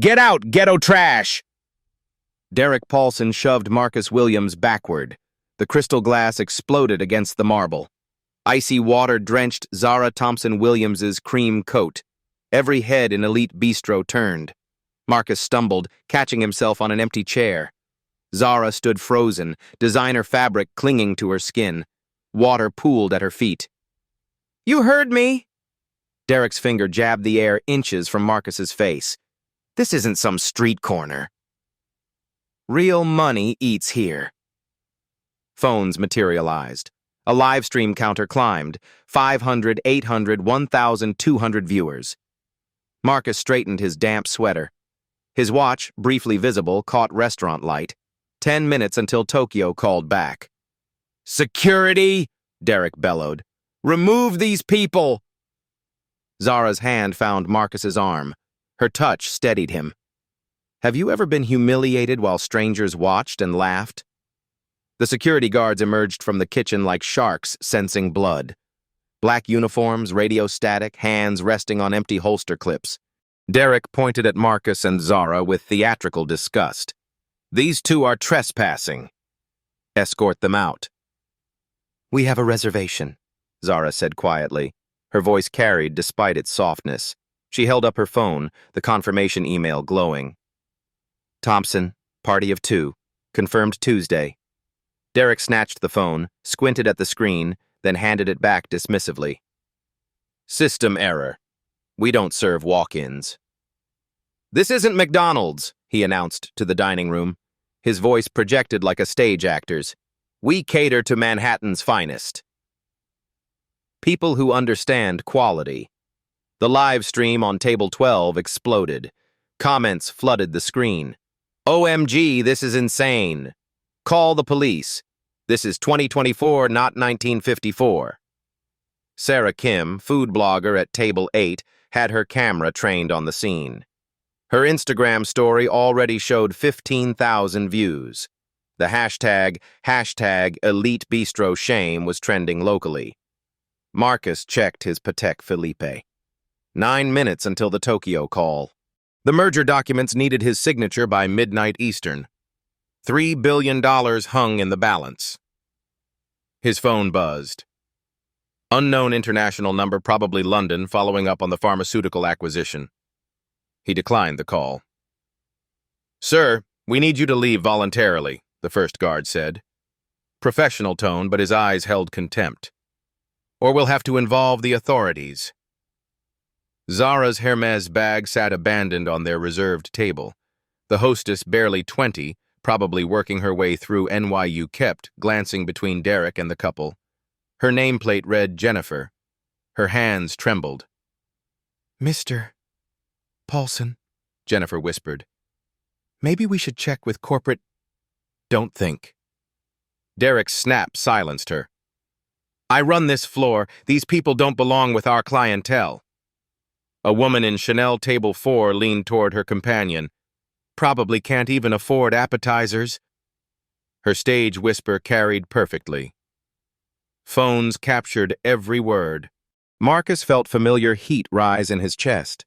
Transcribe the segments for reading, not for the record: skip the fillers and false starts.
Get out, ghetto trash! Derek Paulson shoved Marcus Williams backward. The crystal glass exploded against the marble. Icy water drenched Zara Thompson Williams's cream coat. Every head in Elite Bistro turned. Marcus stumbled, catching himself on an empty chair. Zara stood frozen, designer fabric clinging to her skin. Water pooled at her feet. "You heard me!" Derek's finger jabbed the air inches from Marcus's face. "This isn't some street corner. Real money eats here." Phones materialized. A live stream counter climbed. 500, 800, 1,200 viewers. Marcus straightened his damp sweater. His watch, briefly visible, caught restaurant light. 10 minutes until Tokyo called back. "Security!" Derek bellowed. "Remove these people!" Zara's hand found Marcus's arm. Her touch steadied him. Have you ever been humiliated while strangers watched and laughed? The security guards emerged from the kitchen like sharks sensing blood. Black uniforms, radio static, hands resting on empty holster clips. Derek pointed at Marcus and Zara with theatrical disgust. "These two are trespassing. Escort them out." "We have a reservation," Zara said quietly. Her voice carried despite its softness. She held up her phone, the confirmation email glowing. "Thompson, party of 2, confirmed Tuesday." Derek snatched the phone, squinted at the screen, then handed it back dismissively. "System error. We don't serve walk-ins." "This isn't McDonald's," he announced to the dining room. His voice projected like a stage actor's. "We cater to Manhattan's finest." People who understand quality. The live stream on Table 12 exploded. Comments flooded the screen. "OMG, this is insane. Call the police. This is 2024, not 1954. Sarah Kim, food blogger at Table 8, had her camera trained on the scene. Her Instagram story already showed 15,000 views. The hashtag #EliteBistroShame was trending locally. Marcus checked his Patek Philippe. 9 minutes until the Tokyo call. The merger documents needed his signature by midnight Eastern. $3 billion hung in the balance. His phone buzzed. Unknown international number, probably London, following up on the pharmaceutical acquisition. He declined the call. "Sir, we need you to leave voluntarily," the first guard said. Professional tone, but his eyes held contempt. "Or we'll have to involve the authorities." Zara's Hermes bag sat abandoned on their reserved table. The hostess, barely 20, probably working her way through NYU, kept glancing between Derek and the couple. Her nameplate read Jennifer. Her hands trembled. "Mr. Paulson," Jennifer whispered. "Maybe we should check with corporate—" "Don't think." Derek's snap silenced her. "I run this floor. These people don't belong with our clientele." A woman in Chanel Table 4 leaned toward her companion. "Probably can't even afford appetizers." Her stage whisper carried perfectly. Phones captured every word. Marcus felt familiar heat rise in his chest.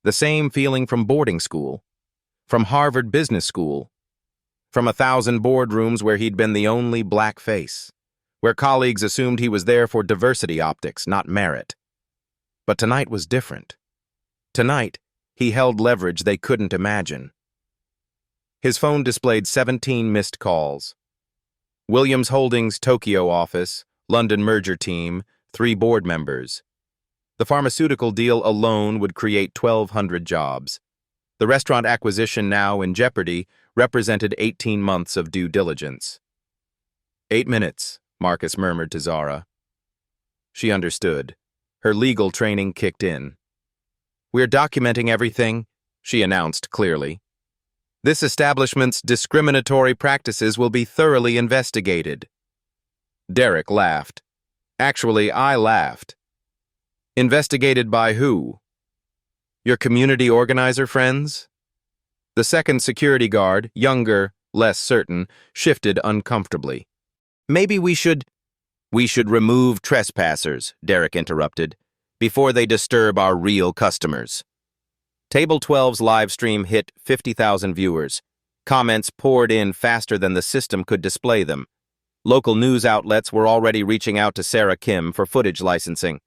The same feeling from boarding school, from Harvard Business School, from 1,000 boardrooms where he'd been the only black face, where colleagues assumed he was there for diversity optics, not merit. But tonight was different. Tonight, he held leverage they couldn't imagine. His phone displayed 17 missed calls. Williams Holdings Tokyo office, London merger team, 3 board members. The pharmaceutical deal alone would create 1,200 jobs. The restaurant acquisition now in jeopardy represented 18 months of due diligence. 8 minutes, Marcus murmured to Zara. She understood. Her legal training kicked in. "We're documenting everything," she announced clearly. "This establishment's discriminatory practices will be thoroughly investigated." Derek laughed. Actually, I laughed. "Investigated by who? Your community organizer friends?" The second security guard, younger, less certain, shifted uncomfortably. "Maybe we should—" "We should remove trespassers," Derek interrupted, "before they disturb our real customers." Table 12's live stream hit 50,000 viewers. Comments poured in faster than the system could display them. Local news outlets were already reaching out to Sarah Kim for footage licensing.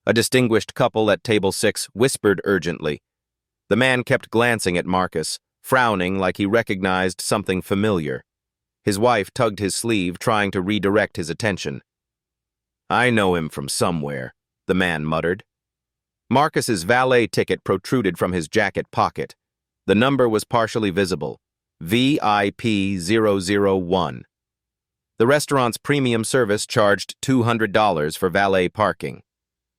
A distinguished couple at Table 6 whispered urgently. The man kept glancing at Marcus, frowning like he recognized something familiar. His wife tugged his sleeve, trying to redirect his attention. "I know him from somewhere," the man muttered. Marcus's valet ticket protruded from his jacket pocket. The number was partially visible. VIP001. The restaurant's premium service charged $200 for valet parking.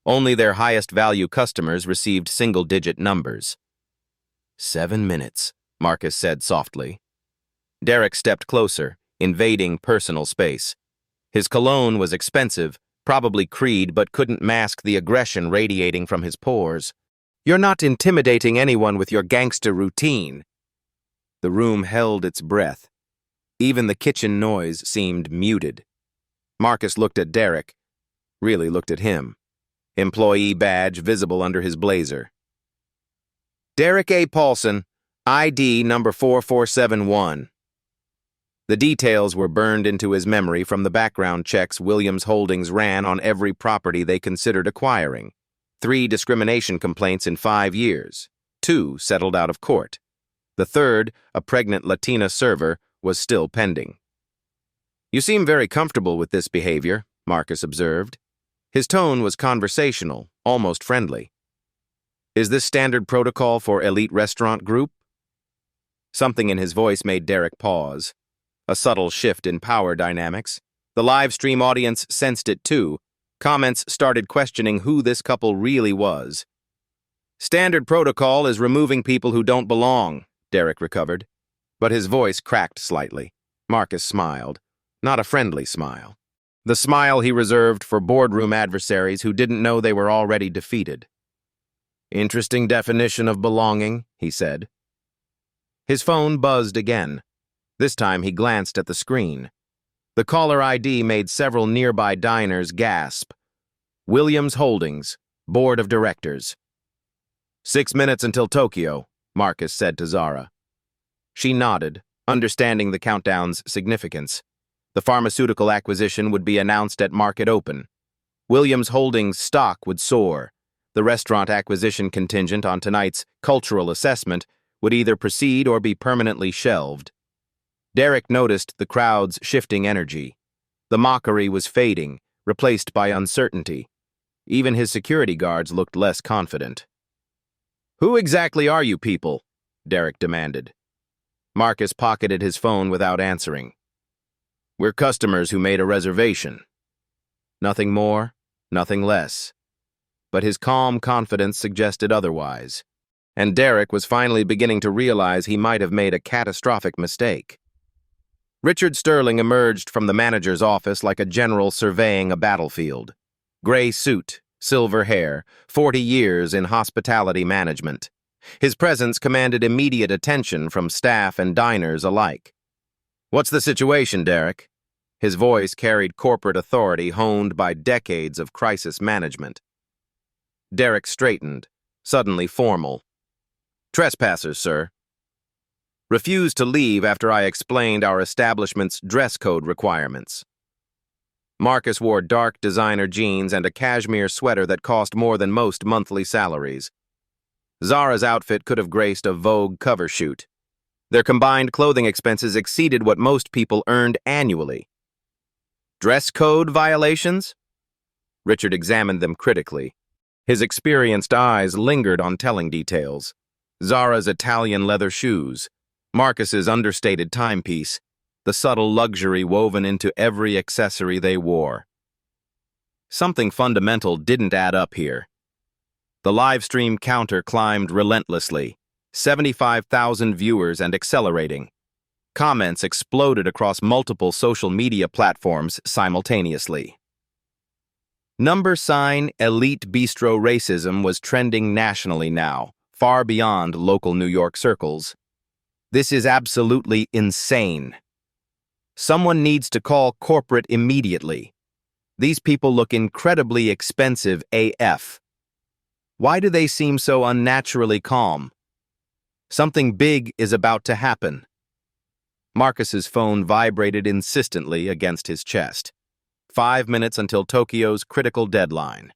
Only their highest-value customers received single-digit numbers. 7 minutes, Marcus said softly. Derek stepped closer, invading personal space. His cologne was expensive, probably Creed, but couldn't mask the aggression radiating from his pores. "You're not intimidating anyone with your gangster routine." The room held its breath. Even the kitchen noise seemed muted. Marcus looked at Derek, really looked at him. Employee badge visible under his blazer. "Derek A. Paulson, ID number 4471. The details were burned into his memory from the background checks Williams Holdings ran on every property they considered acquiring. 3 discrimination complaints in 5 years. 2 settled out of court. The third, a pregnant Latina server, was still pending. "You seem very comfortable with this behavior," Marcus observed. His tone was conversational, almost friendly. "Is this standard protocol for elite restaurant group?" Something in his voice made Derek pause. A subtle shift in power dynamics. The live stream audience sensed it too. Comments started questioning who this couple really was. "Standard protocol is removing people who don't belong," Derek recovered. But his voice cracked slightly. Marcus smiled. Not a friendly smile. The smile he reserved for boardroom adversaries who didn't know they were already defeated. "Interesting definition of belonging," he said. His phone buzzed again. This time he glanced at the screen. The caller ID made several nearby diners gasp. Williams Holdings, Board of Directors. 6 minutes until Tokyo, Marcus said to Zara. She nodded, understanding the countdown's significance. The pharmaceutical acquisition would be announced at market open. Williams Holdings' stock would soar. The restaurant acquisition contingent on tonight's cultural assessment would either proceed or be permanently shelved. Derek noticed the crowd's shifting energy. The mockery was fading, replaced by uncertainty. Even his security guards looked less confident. "Who exactly are you people?" Derek demanded. Marcus pocketed his phone without answering. "We're customers who made a reservation." Nothing more, nothing less. But his calm confidence suggested otherwise. And Derek was finally beginning to realize he might have made a catastrophic mistake. Richard Sterling emerged from the manager's office like a general surveying a battlefield. Gray suit, silver hair, 40 years in hospitality management. His presence commanded immediate attention from staff and diners alike. "What's the situation, Derek?" His voice carried corporate authority honed by decades of crisis management. Derek straightened, suddenly formal. "Trespassers, sir. Refused to leave after I explained our establishment's dress code requirements." Marcus wore dark designer jeans and a cashmere sweater that cost more than most monthly salaries. Zara's outfit could have graced a Vogue cover shoot. Their combined clothing expenses exceeded what most people earned annually. "Dress code violations?" Richard examined them critically. His experienced eyes lingered on telling details. Zara's Italian leather shoes, Marcus's understated timepiece, the subtle luxury woven into every accessory they wore. Something fundamental didn't add up here. The live stream counter climbed relentlessly, 75,000 viewers and accelerating. Comments exploded across multiple social media platforms simultaneously. Elite beastro racism was trending nationally now, far beyond local New York circles. "This is absolutely insane. Someone needs to call corporate immediately. These people look incredibly expensive AF. Why do they seem so unnaturally calm?" Something big is about to happen. Marcus's phone vibrated insistently against his chest. 5 minutes until Tokyo's critical deadline.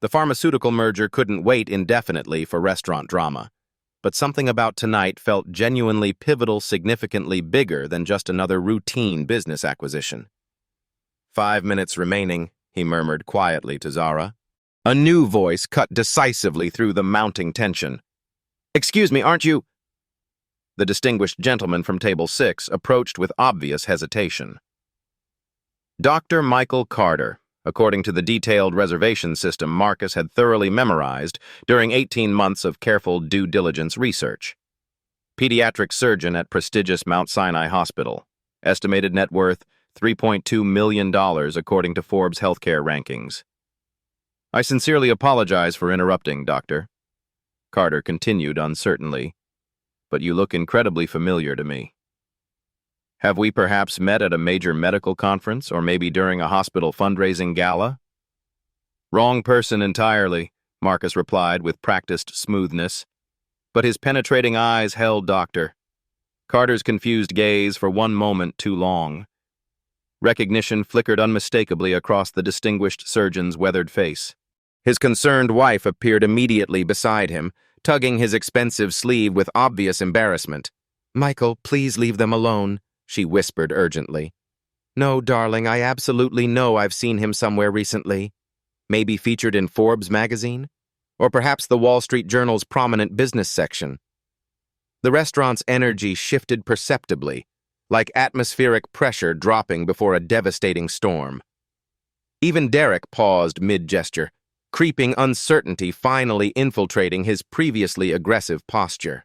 The pharmaceutical merger couldn't wait indefinitely for restaurant drama, but something about tonight felt genuinely pivotal, significantly bigger than just another routine business acquisition. 5 minutes remaining, he murmured quietly to Zara. A new voice cut decisively through the mounting tension. "Excuse me, aren't you—" The distinguished gentleman from Table 6 approached with obvious hesitation. Dr. Michael Carter, according to the detailed reservation system Marcus had thoroughly memorized during 18 months of careful due diligence research. Pediatric surgeon at prestigious Mount Sinai Hospital. Estimated net worth $3.2 million according to Forbes healthcare rankings. "I sincerely apologize for interrupting, Doctor," Carter continued uncertainly, "but you look incredibly familiar to me. Have we perhaps met at a major medical conference or maybe during a hospital fundraising gala?" "Wrong person entirely," Marcus replied with practiced smoothness, but his penetrating eyes held Dr. Carter's confused gaze for one moment too long. Recognition flickered unmistakably across the distinguished surgeon's weathered face. His concerned wife appeared immediately beside him, tugging his expensive sleeve with obvious embarrassment. "Michael, please leave them alone," she whispered urgently. "No, darling, I absolutely know I've seen him somewhere recently. Maybe featured in Forbes magazine? Or perhaps the Wall Street Journal's prominent business section." The restaurant's energy shifted perceptibly, like atmospheric pressure dropping before a devastating storm. Even Derek paused mid-gesture, creeping uncertainty finally infiltrating his previously aggressive posture.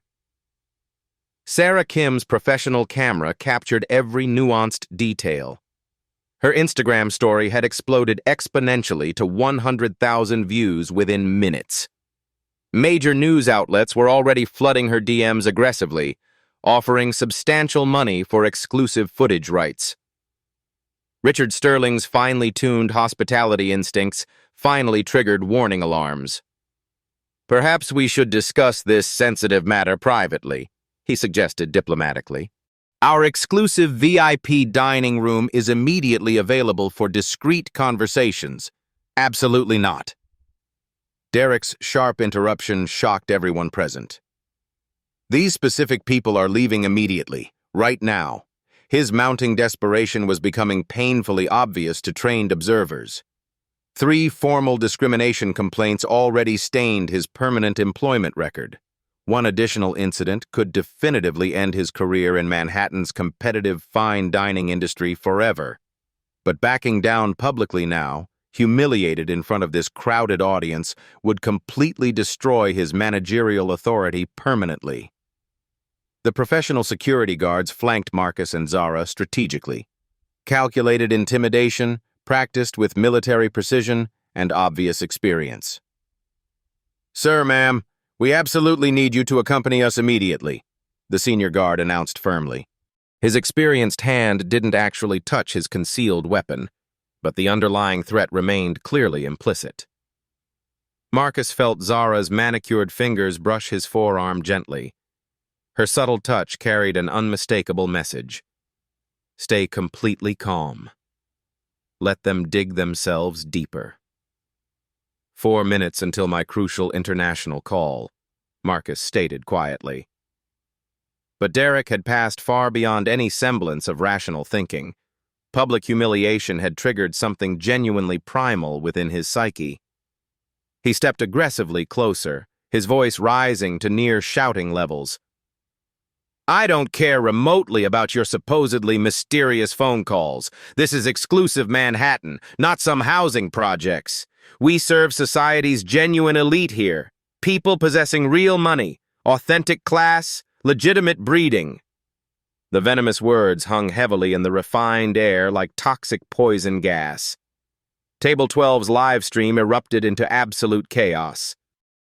Sarah Kim's professional camera captured every nuanced detail. Her Instagram story had exploded exponentially to 100,000 views within minutes. Major news outlets were already flooding her DMs aggressively, offering substantial money for exclusive footage rights. Richard Sterling's finely tuned hospitality instincts finally triggered warning alarms. "Perhaps we should discuss this sensitive matter privately," he suggested diplomatically. "Our exclusive VIP dining room is immediately available for discreet conversations." "Absolutely not." Derek's sharp interruption shocked everyone present. "These specific people are leaving immediately, right now." His mounting desperation was becoming painfully obvious to trained observers. 3 formal discrimination complaints already stained his permanent employment record. One additional incident could definitively end his career in Manhattan's competitive fine dining industry forever. But backing down publicly now, humiliated in front of this crowded audience, would completely destroy his managerial authority permanently. The professional security guards flanked Marcus and Zara strategically. Calculated intimidation, practiced with military precision and obvious experience. "Sir, ma'am, we absolutely need you to accompany us immediately," the senior guard announced firmly. His experienced hand didn't actually touch his concealed weapon, but the underlying threat remained clearly implicit. Marcus felt Zara's manicured fingers brush his forearm gently. Her subtle touch carried an unmistakable message. Stay completely calm. Let them dig themselves deeper. 4 minutes until my crucial international call, Marcus stated quietly. But Derek had passed far beyond any semblance of rational thinking. Public humiliation had triggered something genuinely primal within his psyche. He stepped aggressively closer, his voice rising to near shouting levels. "I don't care remotely about your supposedly mysterious phone calls. This is exclusive Manhattan, not some housing projects. We serve society's genuine elite here, people possessing real money, authentic class, legitimate breeding." The venomous words hung heavily in the refined air like toxic poison gas. Table 12's live stream erupted into absolute chaos.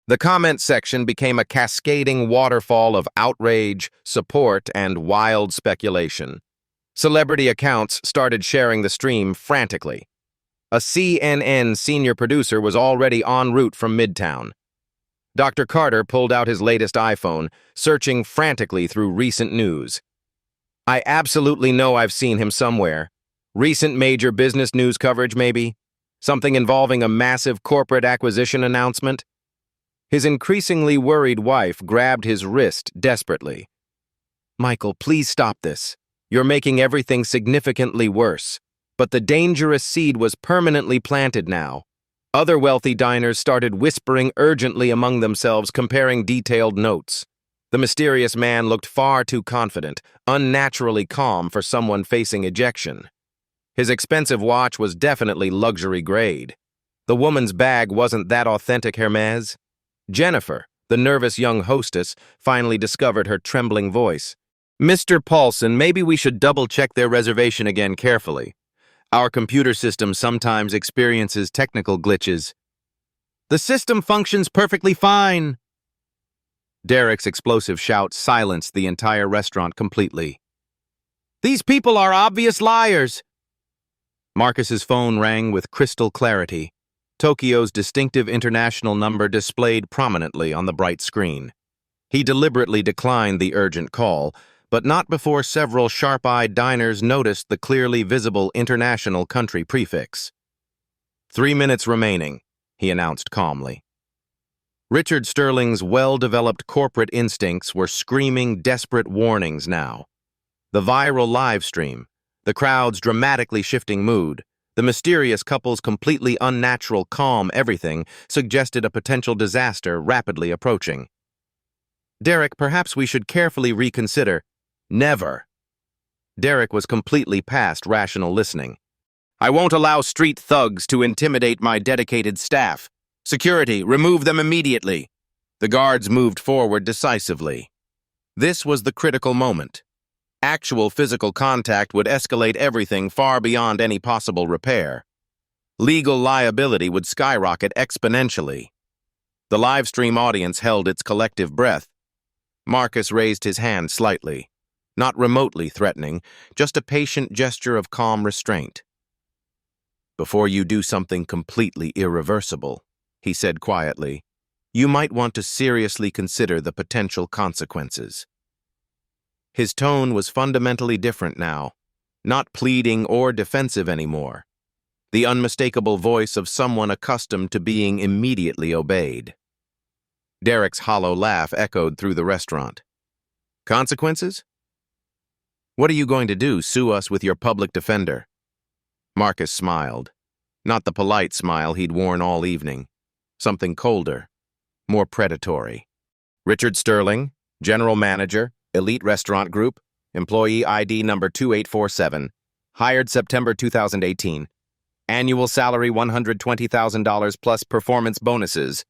The comment section became a cascading waterfall of outrage, support, and wild speculation. Celebrity accounts started sharing the stream frantically. A CNN senior producer was already en route from Midtown. Dr. Carter pulled out his latest iPhone, searching frantically through recent news. I absolutely know I've seen him somewhere. Recent major business news coverage, maybe? Something involving a massive corporate acquisition announcement? His increasingly worried wife grabbed his wrist desperately. Michael, please stop this. You're making everything significantly worse. But the dangerous seed was permanently planted now. Other wealthy diners started whispering urgently among themselves, comparing detailed notes. The mysterious man looked far too confident, unnaturally calm for someone facing ejection. His expensive watch was definitely luxury grade. The woman's bag wasn't that authentic Hermes. Jennifer, the nervous young hostess, finally discovered her trembling voice. Mr. Paulson, maybe we should double-check their reservation again carefully. Our computer system sometimes experiences technical glitches. The system functions perfectly fine. Derek's explosive shout silenced the entire restaurant completely. These people are obvious liars. Marcus's phone rang with crystal clarity. Tokyo's distinctive international number displayed prominently on the bright screen. He deliberately declined the urgent call, but not before several sharp-eyed diners noticed the clearly visible international country prefix. 3 minutes remaining, he announced calmly. Richard Sterling's well-developed corporate instincts were screaming desperate warnings now. The viral live stream, the crowd's dramatically shifting mood, the mysterious couple's completely unnatural calm everything suggested a potential disaster rapidly approaching. Derek, perhaps we should carefully reconsider. Never. Derek was completely past rational listening. I won't allow street thugs to intimidate my dedicated staff. Security, remove them immediately. The guards moved forward decisively. This was the critical moment. Actual physical contact would escalate everything far beyond any possible repair. Legal liability would skyrocket exponentially. The live stream audience held its collective breath. Marcus raised his hand slightly. Not remotely threatening, just a patient gesture of calm restraint. Before you do something completely irreversible, he said quietly, you might want to seriously consider the potential consequences. His tone was fundamentally different now, not pleading or defensive anymore. The unmistakable voice of someone accustomed to being immediately obeyed. Derek's hollow laugh echoed through the restaurant. Consequences? What are you going to do, sue us with your public defender? Marcus smiled. Not the polite smile he'd worn all evening. Something colder, more predatory. Richard Sterling, General Manager, Elite Restaurant Group, Employee ID number 2847, hired September 2018. Annual salary $120,000 plus performance bonuses.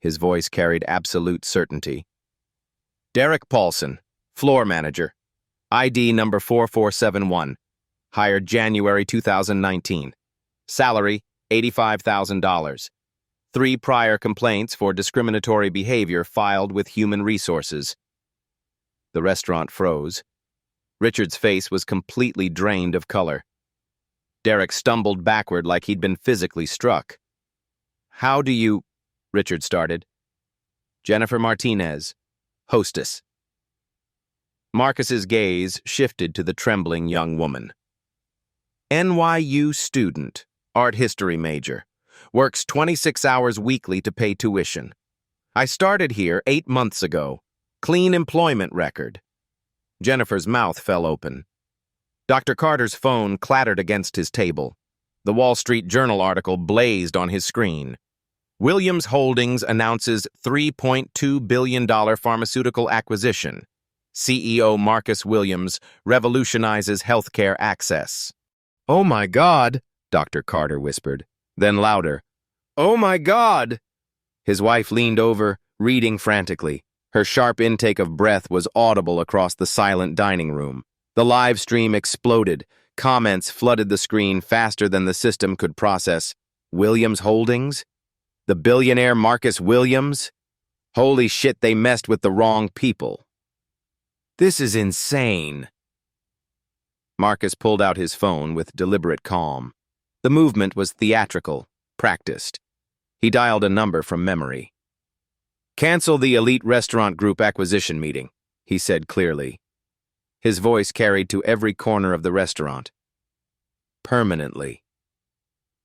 His voice carried absolute certainty. Derek Paulson, Floor Manager, ID number 4471, hired January 2019. Salary, $85,000. 3 prior complaints for discriminatory behavior filed with Human Resources. The restaurant froze. Richard's face was completely drained of color. Derek stumbled backward like he'd been physically struck. How do you... Richard started. Jennifer Martinez, hostess. Marcus's gaze shifted to the trembling young woman. NYU student, art history major, works 26 hours weekly to pay tuition. I started here 8 months ago. Clean employment record. Jennifer's mouth fell open. Dr. Carter's phone clattered against his table. The Wall Street Journal article blazed on his screen. Williams Holdings announces $3.2 billion pharmaceutical acquisition. CEO Marcus Williams revolutionizes healthcare access. Oh my God, Dr. Carter whispered. Then louder. Oh my God! His wife leaned over, reading frantically. Her sharp intake of breath was audible across the silent dining room. The live stream exploded. Comments flooded the screen faster than the system could process. Williams Holdings? The billionaire Marcus Williams? Holy shit, they messed with the wrong people. This is insane. Marcus pulled out his phone with deliberate calm. The movement was theatrical, practiced. He dialed a number from memory. Cancel the Elite Restaurant Group acquisition meeting, he said clearly. His voice carried to every corner of the restaurant. Permanently.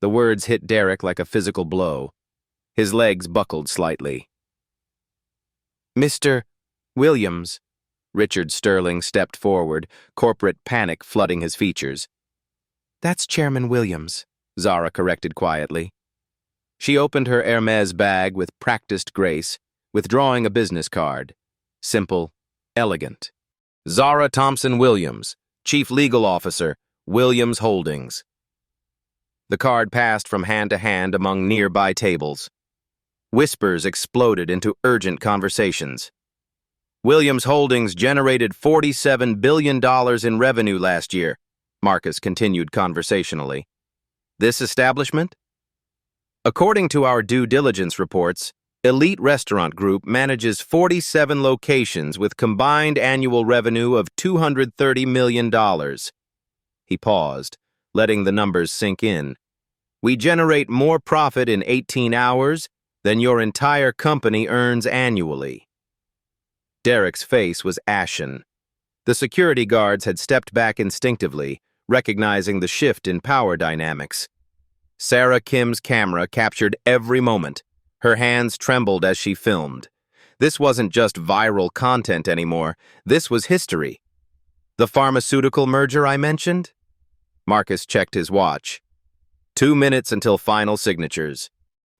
The words hit Derek like a physical blow. His legs buckled slightly. Mr. Williams. Richard Sterling stepped forward, corporate panic flooding his features. That's Chairman Williams, Zara corrected quietly. She opened her Hermes bag with practiced grace, withdrawing a business card. Simple, elegant. Zara Thompson Williams, Chief Legal Officer, Williams Holdings. The card passed from hand to hand among nearby tables. Whispers exploded into urgent conversations. Williams Holdings generated $47 billion in revenue last year, Marcus continued conversationally. This establishment? According to our due diligence reports, Elite Restaurant Group manages 47 locations with combined annual revenue of $230 million. He paused, letting the numbers sink in. We generate more profit in 18 hours than your entire company earns annually. Derek's face was ashen. The security guards had stepped back instinctively, recognizing the shift in power dynamics. Sarah Kim's camera captured every moment. Her hands trembled as she filmed. This wasn't just viral content anymore. This was history. The pharmaceutical merger I mentioned? Marcus checked his watch. 2 minutes until final signatures.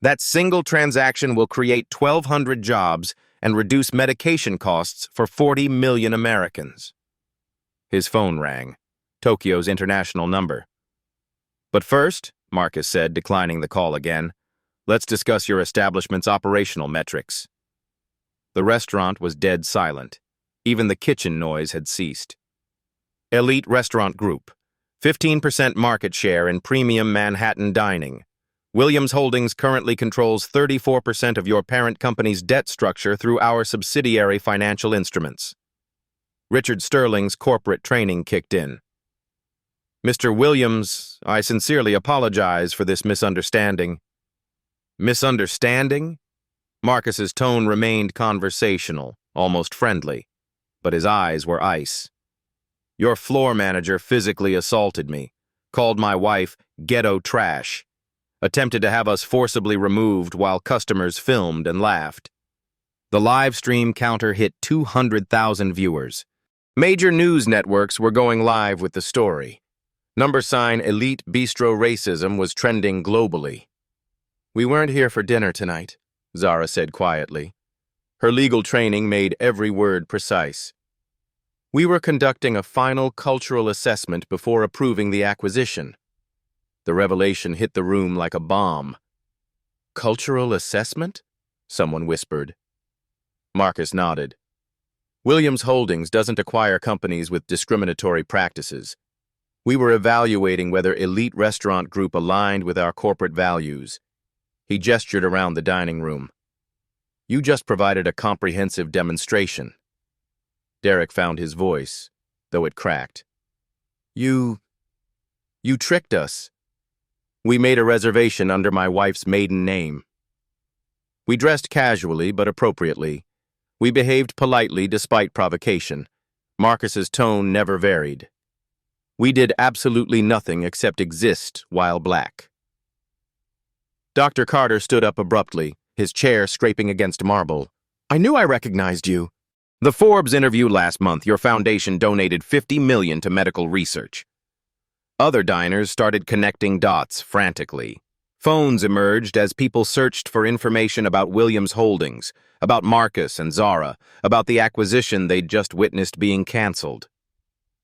That single transaction will create 1,200 jobs and reduce medication costs for 40 million Americans. His phone rang, Tokyo's international number. But first, Marcus said, declining the call again, let's discuss your establishment's operational metrics. The restaurant was dead silent. Even the kitchen noise had ceased. Elite Restaurant Group, 15% market share in premium Manhattan dining. Williams Holdings currently controls 34% of your parent company's debt structure through our subsidiary financial instruments. Richard Sterling's corporate training kicked in. Mr. Williams, I sincerely apologize for this misunderstanding. Misunderstanding? Marcus's tone remained conversational, almost friendly, but his eyes were ice. Your floor manager physically assaulted me, called my wife ghetto trash, attempted to have us forcibly removed while customers filmed and laughed. The live stream counter hit 200,000 viewers. Major news networks were going live with the story. # Elite Beastro racism was trending globally. We weren't here for dinner tonight, Zara said quietly. Her legal training made every word precise. We were conducting a final cultural assessment before approving the acquisition. The revelation hit the room like a bomb. Cultural assessment? Someone whispered. Marcus nodded. Williams Holdings doesn't acquire companies with discriminatory practices. We were evaluating whether Elite Restaurant Group aligned with our corporate values. He gestured around the dining room. You just provided a comprehensive demonstration. Derek found his voice, though it cracked. You tricked us. We made a reservation under my wife's maiden name. We dressed casually but appropriately. We behaved politely despite provocation. Marcus's tone never varied. We did absolutely nothing except exist while black. Dr. Carter stood up abruptly, his chair scraping against marble. I knew I recognized you. The Forbes interview last month, your foundation donated $50 million to medical research. Other diners started connecting dots frantically. Phones emerged as people searched for information about Williams Holdings, about Marcus and Zara, about the acquisition they'd just witnessed being canceled.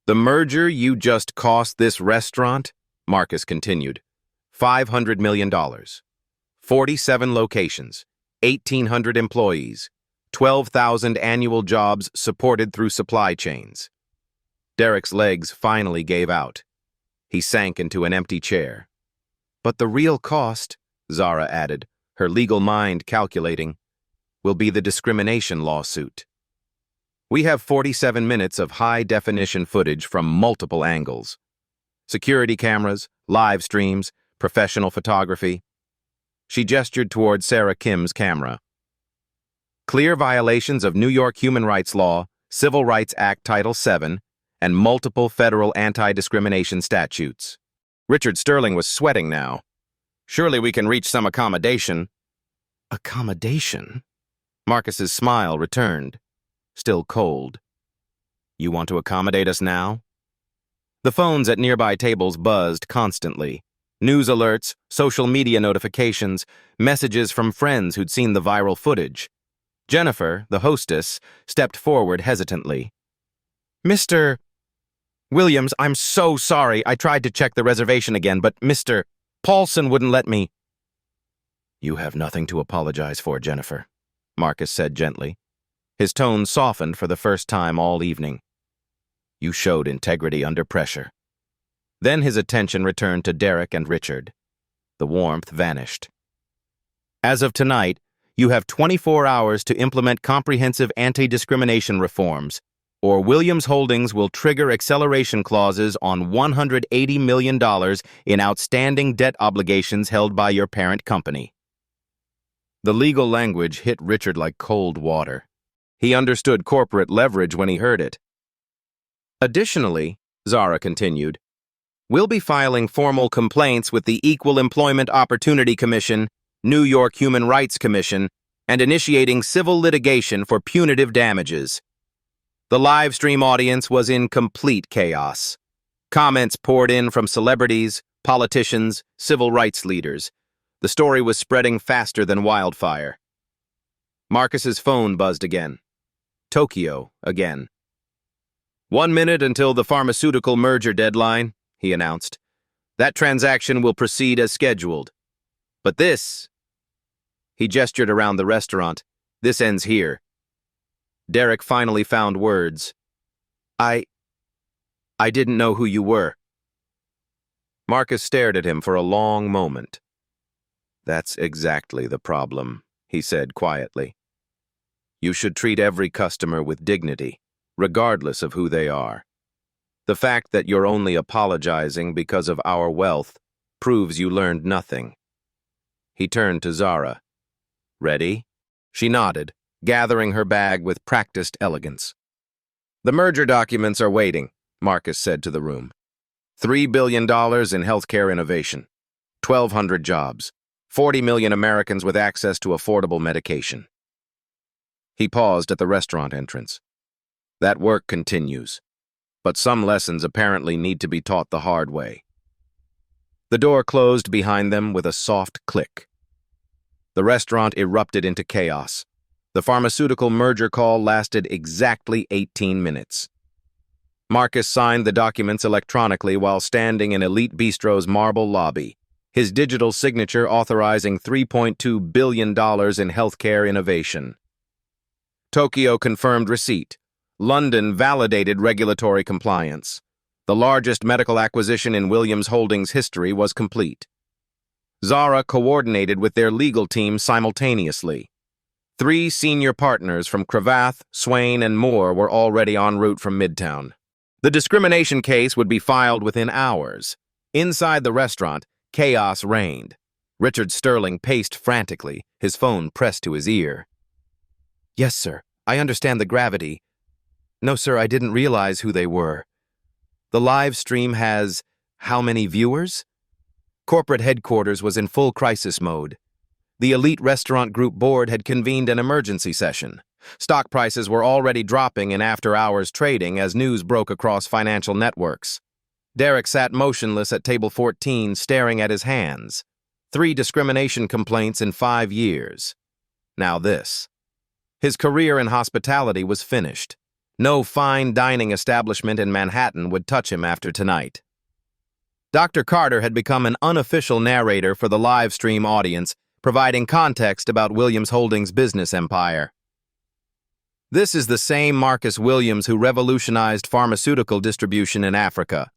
The merger you just cost this restaurant, Marcus continued, $500 million. 47 locations, 1,800 employees, 12,000 annual jobs supported through supply chains. Derek's legs finally gave out. He sank into an empty chair. But the real cost, Zara added, her legal mind calculating, will be the discrimination lawsuit. We have 47 minutes of high-definition footage from multiple angles. Security cameras, live streams, professional photography. She gestured toward Sarah Kim's camera. clear violations of New York human rights law, Civil Rights Act Title VII, and multiple federal anti-discrimination statutes. Richard Sterling was sweating now. Surely we can reach some accommodation. Accommodation? Marcus's smile returned, still cold. You want to accommodate us now? The phones at nearby tables buzzed constantly. News alerts, social media notifications, messages from friends who'd seen the viral footage. Jennifer, the hostess, stepped forward hesitantly. Mr. Williams, I'm so sorry. I tried to check the reservation again, but Mr. Paulson wouldn't let me. You have nothing to apologize for, Jennifer, Marcus said gently. His tone softened for the first time all evening. You showed integrity under pressure. Then his attention returned to Derek and Richard. The warmth vanished. As of tonight, you have 24 hours to implement comprehensive anti-discrimination reforms, or Williams Holdings will trigger acceleration clauses on $180 million in outstanding debt obligations held by your parent company. The legal language hit Richard like cold water. He understood corporate leverage when he heard it. Additionally, Zara continued, we'll be filing formal complaints with the Equal Employment Opportunity Commission, New York Human Rights Commission, and initiating civil litigation for punitive damages. The live stream audience was in complete chaos. Comments poured in from celebrities, politicians, civil rights leaders. The story was spreading faster than wildfire. Marcus's phone buzzed again. Tokyo again. 1 minute until the pharmaceutical merger deadline, he announced. That transaction will proceed as scheduled. But this... He gestured around the restaurant. This ends here. Derek finally found words. I didn't know who you were. Marcus stared at him for a long moment. That's exactly the problem, he said quietly. You should treat every customer with dignity, regardless of who they are. The fact that you're only apologizing because of our wealth proves you learned nothing. He turned to Zara. Ready? She nodded, gathering her bag with practiced elegance. The merger documents are waiting, Marcus said to the room. $3 billion in healthcare innovation, 1,200 jobs, 40 million Americans with access to affordable medication. He paused at the restaurant entrance. That work continues, but some lessons apparently need to be taught the hard way. The door closed behind them with a soft click. The restaurant erupted into chaos. The pharmaceutical merger call lasted exactly 18 minutes. Marcus signed the documents electronically while standing in Elite Bistro's marble lobby, his digital signature authorizing $3.2 billion in healthcare innovation. Tokyo confirmed receipt. London validated regulatory compliance. The largest medical acquisition in Williams Holdings history was complete. Zara coordinated with their legal team simultaneously. 3 senior partners from Cravath, Swain, and Moore were already en route from Midtown. The discrimination case would be filed within hours. Inside the restaurant, chaos reigned. Richard Sterling paced frantically, his phone pressed to his ear. Yes, sir. I understand the gravity. No, sir, I didn't realize who they were. The live stream has how many viewers? Corporate headquarters was in full crisis mode. The Elite Restaurant Group board had convened an emergency session. Stock prices were already dropping in after-hours trading as news broke across financial networks. Derek sat motionless at table 14, staring at his hands. 3 discrimination complaints in 5 years. Now this. His career in hospitality was finished. No fine dining establishment in Manhattan would touch him after tonight. Dr. Carter had become an unofficial narrator for the live stream audience, providing context about Williams Holdings' business empire. This is the same Marcus Williams who revolutionized pharmaceutical distribution in Africa.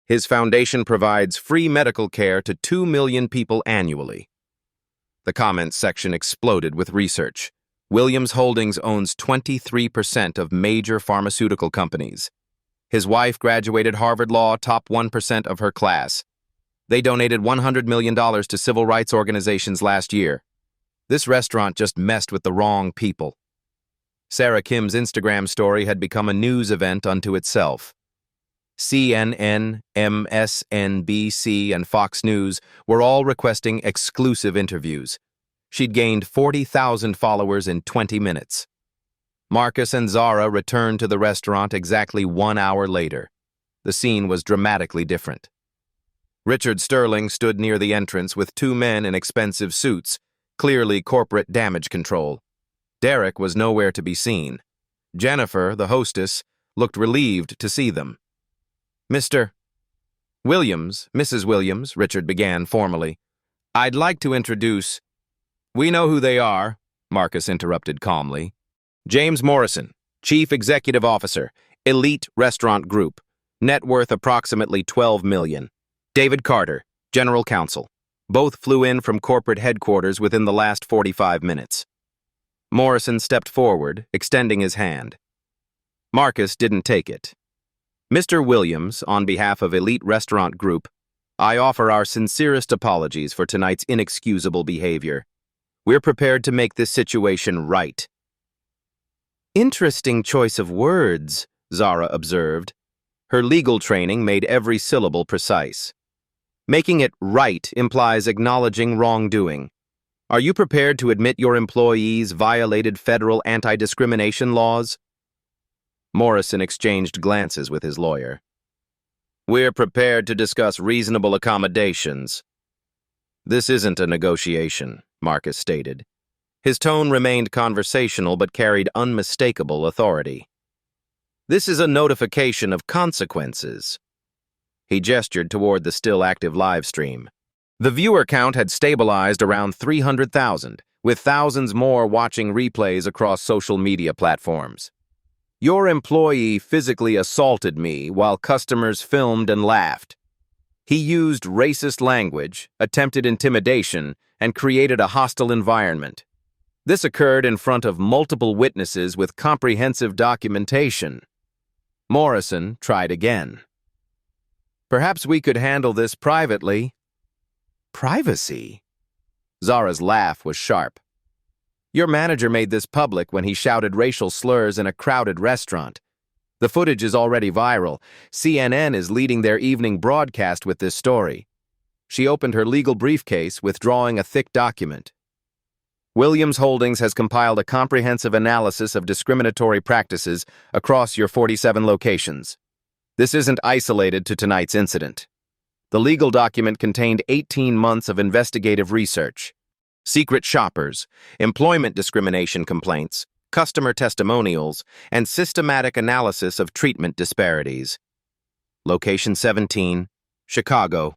His foundation provides free medical care to 2 million people annually. The comments section exploded with research. Williams Holdings owns 23% of major pharmaceutical companies. His wife graduated Harvard Law, top 1% of her class. They donated $100 million to civil rights organizations last year. This restaurant just messed with the wrong people. Sarah Kim's Instagram story had become a news event unto itself. CNN, MSNBC, and Fox News were all requesting exclusive interviews. She'd gained 40,000 followers in 20 minutes. Marcus and Zara returned to the restaurant exactly 1 hour later. The scene was dramatically different. Richard Sterling stood near the entrance with two men in expensive suits, clearly corporate damage control. Derek was nowhere to be seen. Jennifer, the hostess, looked relieved to see them. Mr. Mrs. Williams, Richard began formally. I'd like to introduce... We know who they are, Marcus interrupted calmly. James Morrison, Chief Executive Officer, Elite Restaurant Group, net worth approximately $12 million. David Carter, General Counsel. Both flew in from corporate headquarters within the last 45 minutes. Morrison stepped forward, extending his hand. Marcus didn't take it. Mr. Williams, on behalf of Elite Restaurant Group, I offer our sincerest apologies for tonight's inexcusable behavior. We're prepared to make this situation right. Interesting choice of words, Zara observed. Her legal training made every syllable precise. Making it right implies acknowledging wrongdoing. Are you prepared to admit your employees violated federal anti-discrimination laws? Morrison exchanged glances with his lawyer. We're prepared to discuss reasonable accommodations. This isn't a negotiation, Marcus stated. His tone remained conversational but carried unmistakable authority. This is a notification of consequences. He gestured toward the still-active live stream. The viewer count had stabilized around 300,000, with thousands more watching replays across social media platforms. Your employee physically assaulted me while customers filmed and laughed. He used racist language, attempted intimidation, and created a hostile environment. This occurred in front of multiple witnesses with comprehensive documentation. Morrison tried again. Perhaps we could handle this privately. Privacy? Zara's laugh was sharp. Your manager made this public when he shouted racial slurs in a crowded restaurant. The footage is already viral. CNN is leading their evening broadcast with this story. She opened her legal briefcase, withdrawing a thick document. Williams Holdings has compiled a comprehensive analysis of discriminatory practices across your 47 locations. This isn't isolated to tonight's incident. The legal document contained 18 months of investigative research. Secret shoppers, employment discrimination complaints, customer testimonials, and systematic analysis of treatment disparities. Location 17, Chicago.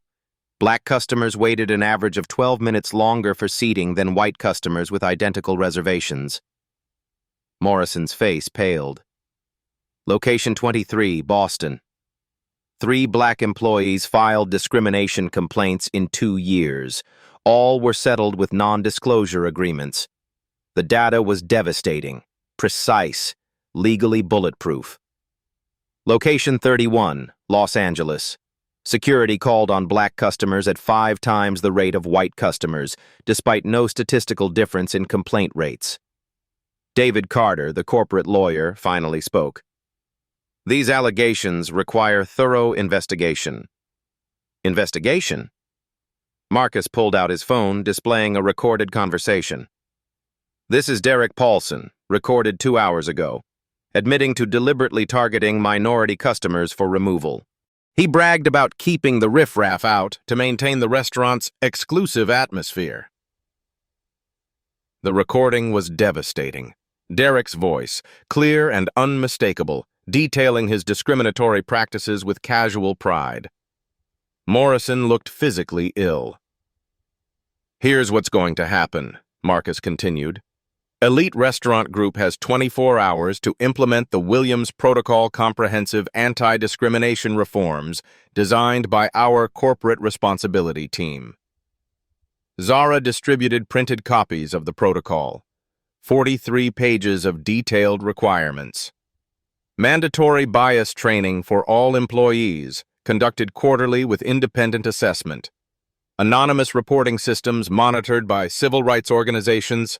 Black customers waited an average of 12 minutes longer for seating than white customers with identical reservations. Morrison's face paled. Location 23, Boston. 3 black employees filed discrimination complaints in 2 years. All were settled with non-disclosure agreements. The data was devastating, precise, legally bulletproof. Location 31, Los Angeles. Security called on black customers at 5 times the rate of white customers, despite no statistical difference in complaint rates. David Carter, the corporate lawyer, finally spoke. These allegations require thorough investigation. Investigation? Marcus pulled out his phone, displaying a recorded conversation. This is Derek Paulson, recorded 2 hours ago, admitting to deliberately targeting minority customers for removal. He bragged about keeping the riffraff out to maintain the restaurant's exclusive atmosphere. The recording was devastating. Derek's voice, clear and unmistakable, detailing his discriminatory practices with casual pride. Morrison looked physically ill. Here's what's going to happen, Marcus continued. Elite Restaurant Group has 24 hours to implement the Williams Protocol comprehensive anti-discrimination reforms designed by our corporate responsibility team. Zara distributed printed copies of the protocol, 43 pages of detailed requirements. Mandatory bias training for all employees, conducted quarterly with independent assessment. Anonymous reporting systems monitored by civil rights organizations.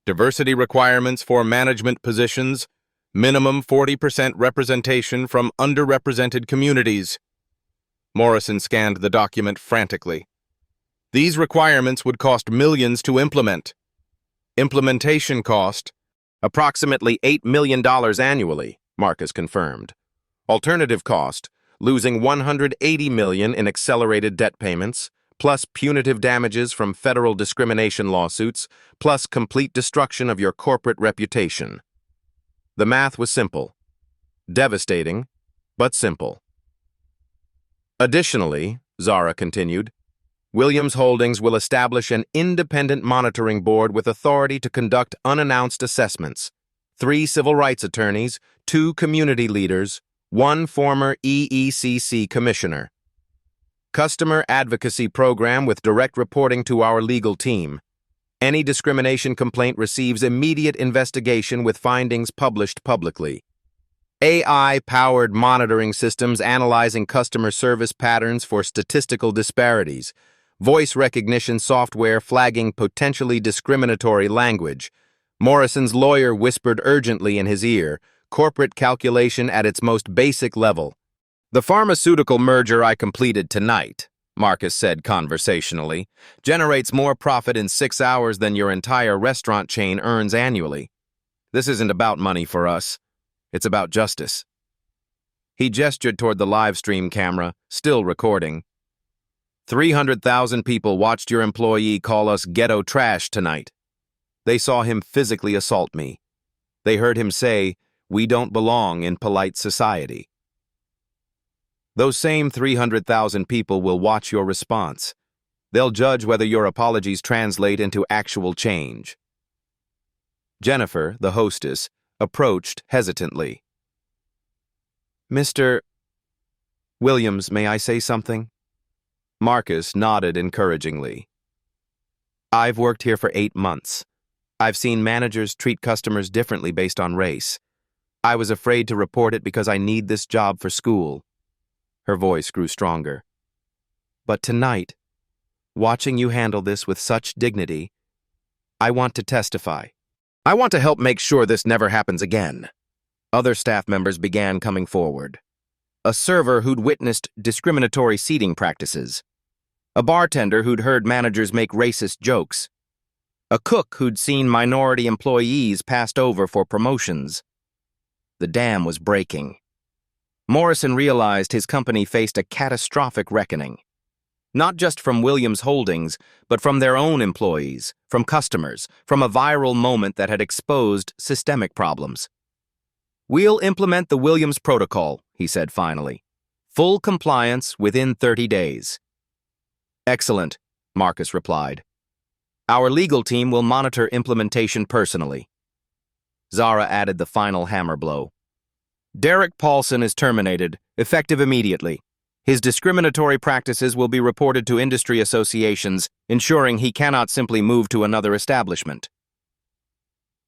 Diversity requirements for management positions, minimum 40% representation from underrepresented communities. Morrison scanned the document frantically. These requirements would cost millions to implement. Implementation cost, approximately $8 million annually, Marcus confirmed. Alternative cost, losing $180 million in accelerated debt payments, plus punitive damages from federal discrimination lawsuits, plus complete destruction of your corporate reputation. The math was simple. Devastating, but simple. Additionally, Zara continued, Williams Holdings will establish an independent monitoring board with authority to conduct unannounced assessments. 3 civil rights attorneys, 2 community leaders, 1 former EECC commissioner. Customer advocacy program with direct reporting to our legal team. Any discrimination complaint receives immediate investigation with findings published publicly. AI-powered monitoring systems analyzing customer service patterns for statistical disparities. Voice recognition software flagging potentially discriminatory language. Morrison's lawyer whispered urgently in his ear, corporate calculation at its most basic level. The pharmaceutical merger I completed tonight, Marcus said conversationally, generates more profit in 6 hours than your entire restaurant chain earns annually. This isn't about money for us. It's about justice. He gestured toward the live stream camera, still recording. 300,000 people watched your employee call us ghetto trash tonight. They saw him physically assault me. They heard him say, "We don't belong in polite society." Those same 300,000 people will watch your response. They'll judge whether your apologies translate into actual change. Jennifer, the hostess, approached hesitantly. Mr. Williams, may I say something? Marcus nodded encouragingly. I've worked here for 8 months. I've seen managers treat customers differently based on race. I was afraid to report it because I need this job for school. Her voice grew stronger. But tonight, watching you handle this with such dignity, I want to testify. I want to help make sure this never happens again. Other staff members began coming forward. A server who'd witnessed discriminatory seating practices. A bartender who'd heard managers make racist jokes. A cook who'd seen minority employees passed over for promotions. The dam was breaking. Morrison realized his company faced a catastrophic reckoning. Not just from Williams Holdings, but from their own employees, from customers, from a viral moment that had exposed systemic problems. We'll implement the Williams Protocol, he said finally. Full compliance within 30 days. Excellent, Marcus replied. Our legal team will monitor implementation personally. Zara added the final hammer blow. Derek Paulson is terminated, effective immediately. His discriminatory practices will be reported to industry associations, ensuring he cannot simply move to another establishment.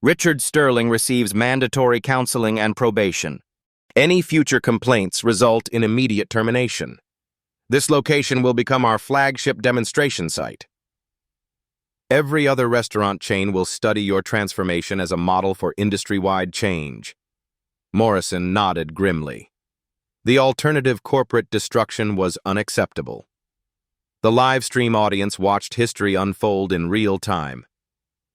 Richard Sterling receives mandatory counseling and probation. Any future complaints result in immediate termination. This location will become our flagship demonstration site. Every other restaurant chain will study your transformation as a model for industry-wide change. Morrison nodded grimly. The alternative corporate destruction was unacceptable. The live stream audience watched history unfold in real time.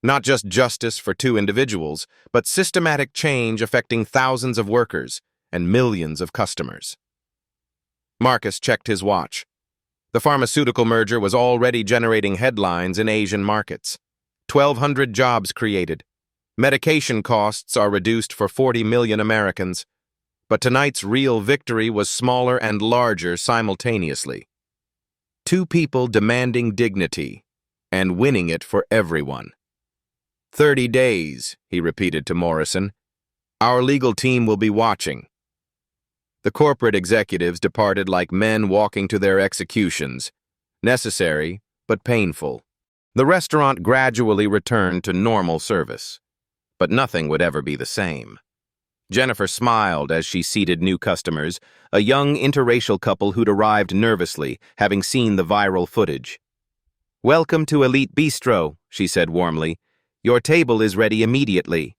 Not just justice for 2 individuals, but systematic change affecting thousands of workers and millions of customers. Marcus checked his watch. The pharmaceutical merger was already generating headlines in Asian markets. 1,200 jobs created. Medication costs are reduced for 40 million Americans. But tonight's real victory was smaller and larger simultaneously. 2 people demanding dignity and winning it for everyone. 30 days, he repeated to Morrison. Our legal team will be watching. The corporate executives departed like men walking to their executions, necessary but painful. The restaurant gradually returned to normal service, but nothing would ever be the same. Jennifer smiled as she seated new customers, a young interracial couple who'd arrived nervously, having seen the viral footage. Welcome to Elite Bistro, she said warmly. Your table is ready immediately.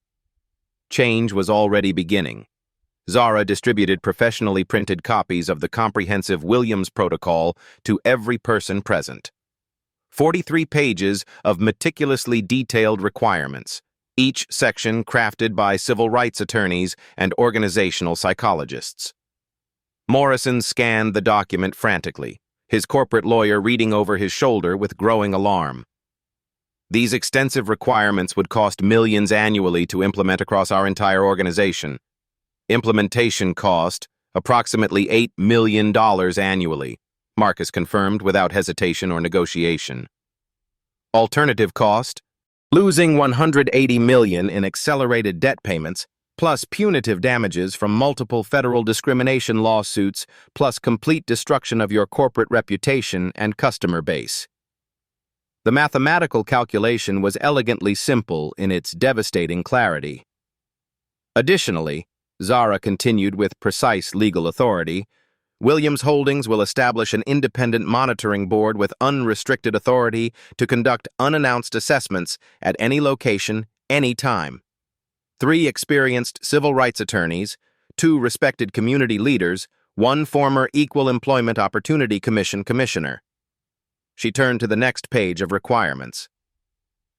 Change was already beginning. Zara distributed professionally printed copies of the comprehensive Williams Protocol to every person present. 43 pages of meticulously detailed requirements, each section crafted by civil rights attorneys and organizational psychologists. Morrison scanned the document frantically, his corporate lawyer reading over his shoulder with growing alarm. These extensive requirements would cost millions annually to implement across our entire organization. Implementation cost, approximately $8 million annually, Marcus confirmed without hesitation or negotiation. Alternative cost, losing $180 million in accelerated debt payments, plus punitive damages from multiple federal discrimination lawsuits, plus complete destruction of your corporate reputation and customer base. The mathematical calculation was elegantly simple in its devastating clarity. Additionally, Zara continued with precise legal authority, Williams Holdings will establish an independent monitoring board with unrestricted authority to conduct unannounced assessments at any location, any time. 3 experienced civil rights attorneys, 2 respected community leaders, 1 former Equal Employment Opportunity Commission commissioner. She turned to the next page of requirements.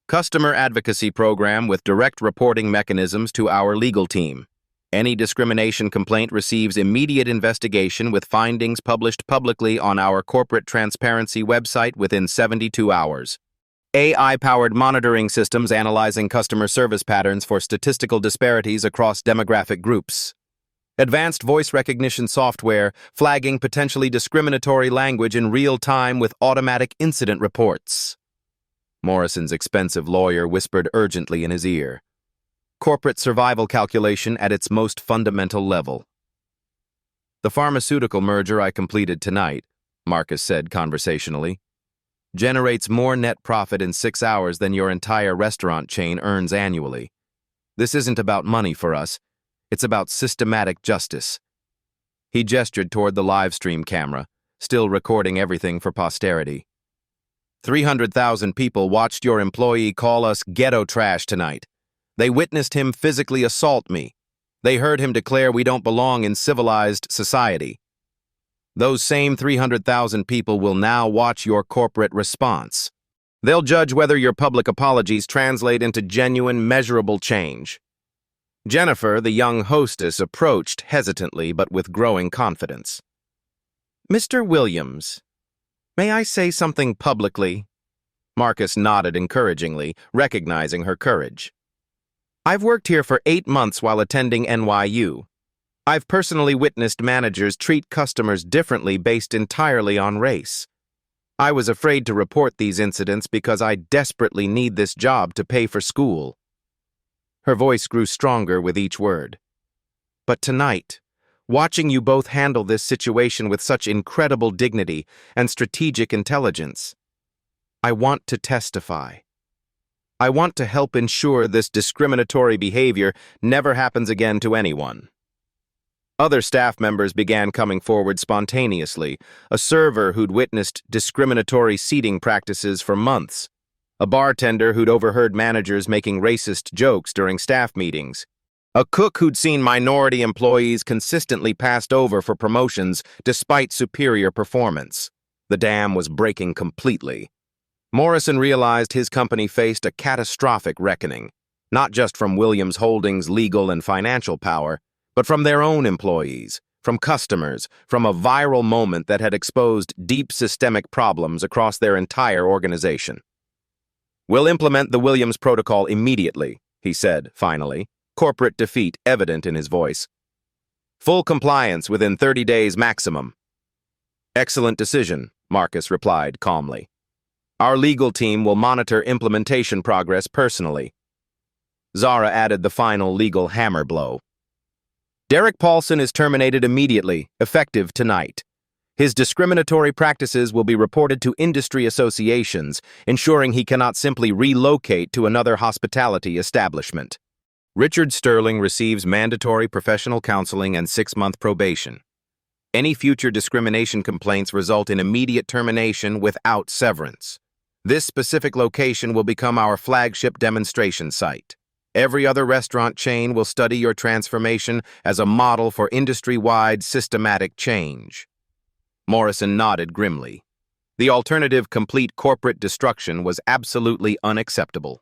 Customer advocacy program with direct reporting mechanisms to our legal team. Any discrimination complaint receives immediate investigation with findings published publicly on our corporate transparency website within 72 hours. AI-powered monitoring systems analyzing customer service patterns for statistical disparities across demographic groups. Advanced voice recognition software flagging potentially discriminatory language in real time with automatic incident reports. Morrison's expensive lawyer whispered urgently in his ear. Corporate survival calculation at its most fundamental level. The pharmaceutical merger I completed tonight, Marcus said conversationally, generates more net profit in 6 hours than your entire restaurant chain earns annually. This isn't about money for us. It's about systematic justice. He gestured toward the live stream camera, still recording everything for posterity. 300,000 people watched your employee call us ghetto trash tonight. They witnessed him physically assault me. They heard him declare we don't belong in civilized society. Those same 300,000 people will now watch your corporate response. They'll judge whether your public apologies translate into genuine, measurable change. Jennifer, the young hostess, approached hesitantly but with growing confidence. Mr. Williams, may I say something publicly? Marcus nodded encouragingly, recognizing her courage. I've worked here for 8 months while attending NYU. I've personally witnessed managers treat customers differently based entirely on race. I was afraid to report these incidents because I desperately need this job to pay for school. Her voice grew stronger with each word. But tonight, watching you both handle this situation with such incredible dignity and strategic intelligence, I want to testify. I want to help ensure this discriminatory behavior never happens again to anyone. Other staff members began coming forward spontaneously, a server who'd witnessed discriminatory seating practices for months, a bartender who'd overheard managers making racist jokes during staff meetings, a cook who'd seen minority employees consistently passed over for promotions despite superior performance. The dam was breaking completely. Morrison realized his company faced a catastrophic reckoning, not just from Williams Holdings' legal and financial power, but from their own employees, from customers, from a viral moment that had exposed deep systemic problems across their entire organization. We'll implement the Williams Protocol immediately, he said, finally, corporate defeat evident in his voice. Full compliance within 30 days maximum. Excellent decision, Marcus replied calmly. Our legal team will monitor implementation progress personally. Zara added the final legal hammer blow. Derek Paulson is terminated immediately, effective tonight. His discriminatory practices will be reported to industry associations, ensuring he cannot simply relocate to another hospitality establishment. Richard Sterling receives mandatory professional counseling and 6-month probation. Any future discrimination complaints result in immediate termination without severance. This specific location will become our flagship demonstration site. Every other restaurant chain will study your transformation as a model for industry-wide systematic change." Morrison nodded grimly. The alternative, complete corporate destruction, was absolutely unacceptable.